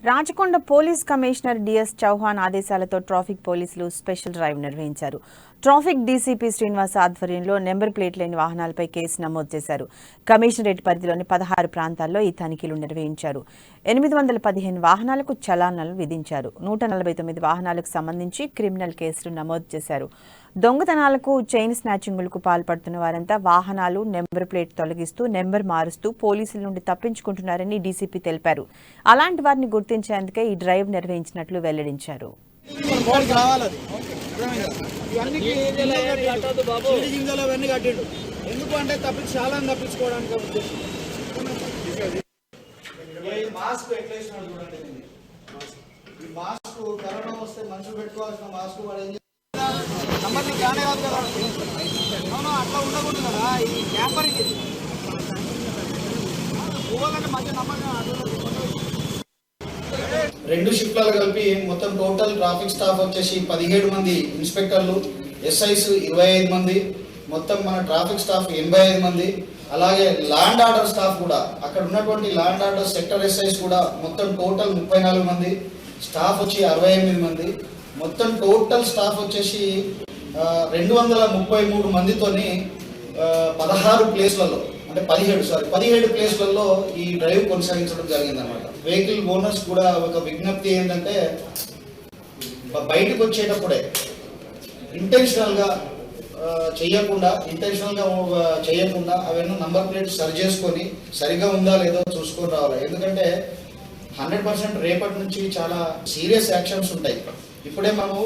Rachakonda police commissioner D S ఆదేశాలతో traffic పోలీసులు special drive నిర్వహించారు. ట్రాఫిక్ డీసీపీ శ్రీనివాస్ ఆధ్వర్యంలో నెంబర్ ప్లేట్ లేని వాహనాలపై కేసు నమోదు చేశారు. కమిషనరేట్ పరిధిలోని 16 ప్రాంతాల్లో ఈ తనిఖీలు నిర్వహించారు. 815 వాహనాలకు చలానాలు విధించారు. 149 వాహనాలకు సంబంధించి క్రిమినల్ కేసులు నమోదు చేశారు. దొంగతనాలకు, చైన్ స్నాచింగులకు పాల్పడుతున్న వారంతా వాహనాలు నెంబర్ ప్లేట్ తొలగిస్తూ నెంబర్ మారుస్తూ పోలీసుల నుండి తప్పించుకుంటున్నారని డీసీపీ తెలిపారు. అలాంటి వారిని గుర్తించేందుకే ఈ డ్రైవ్ నిర్వహించినట్లు వెల్లడించారు. అట్లా ఉండకూడదు కదా ఈ క్యాంపర్కి రెండు షిఫ్ట్లలో కలిపి మొత్తం టోటల్ ట్రాఫిక్ స్టాఫ్ వచ్చేసి 17 మంది ఇన్స్పెక్టర్లు, ఎస్ఐస్ 25 మంది, మొత్తం మన ట్రాఫిక్ స్టాఫ్ 85 మంది, అలాగే ల్యాండ్ ఆర్డర్ స్టాఫ్ కూడా అక్కడ ఉన్నటువంటి ల్యాండ్ ఆర్డర్ సెక్టర్ ఎస్ఐస్ కూడా మొత్తం టోటల్ 34 మంది, స్టాఫ్ వచ్చి 68 మంది, మొత్తం టోటల్ స్టాఫ్ వచ్చేసి 233 మందితోని 16 ప్లేస్లలో అంటే 17 ప్లేస్లలో ఈ డ్రైవ్ కొనసాగించడం జరిగింది అన్నమాట. వెహికల్ ఓనర్స్ కూడా ఒక విజ్ఞప్తి ఏంటంటే బయటకు వచ్చేటప్పుడే ఇంటెన్షనల్గా చేయకుండా అవన్నీ నంబర్ ప్లేట్ సరి చేసుకొని సరిగా ఉందా లేదో చూసుకొని రావాలి. ఎందుకంటే 100% రేపటి నుంచి చాలా సీరియస్ యాక్షన్స్ ఉంటాయి. ఇప్పుడే మనము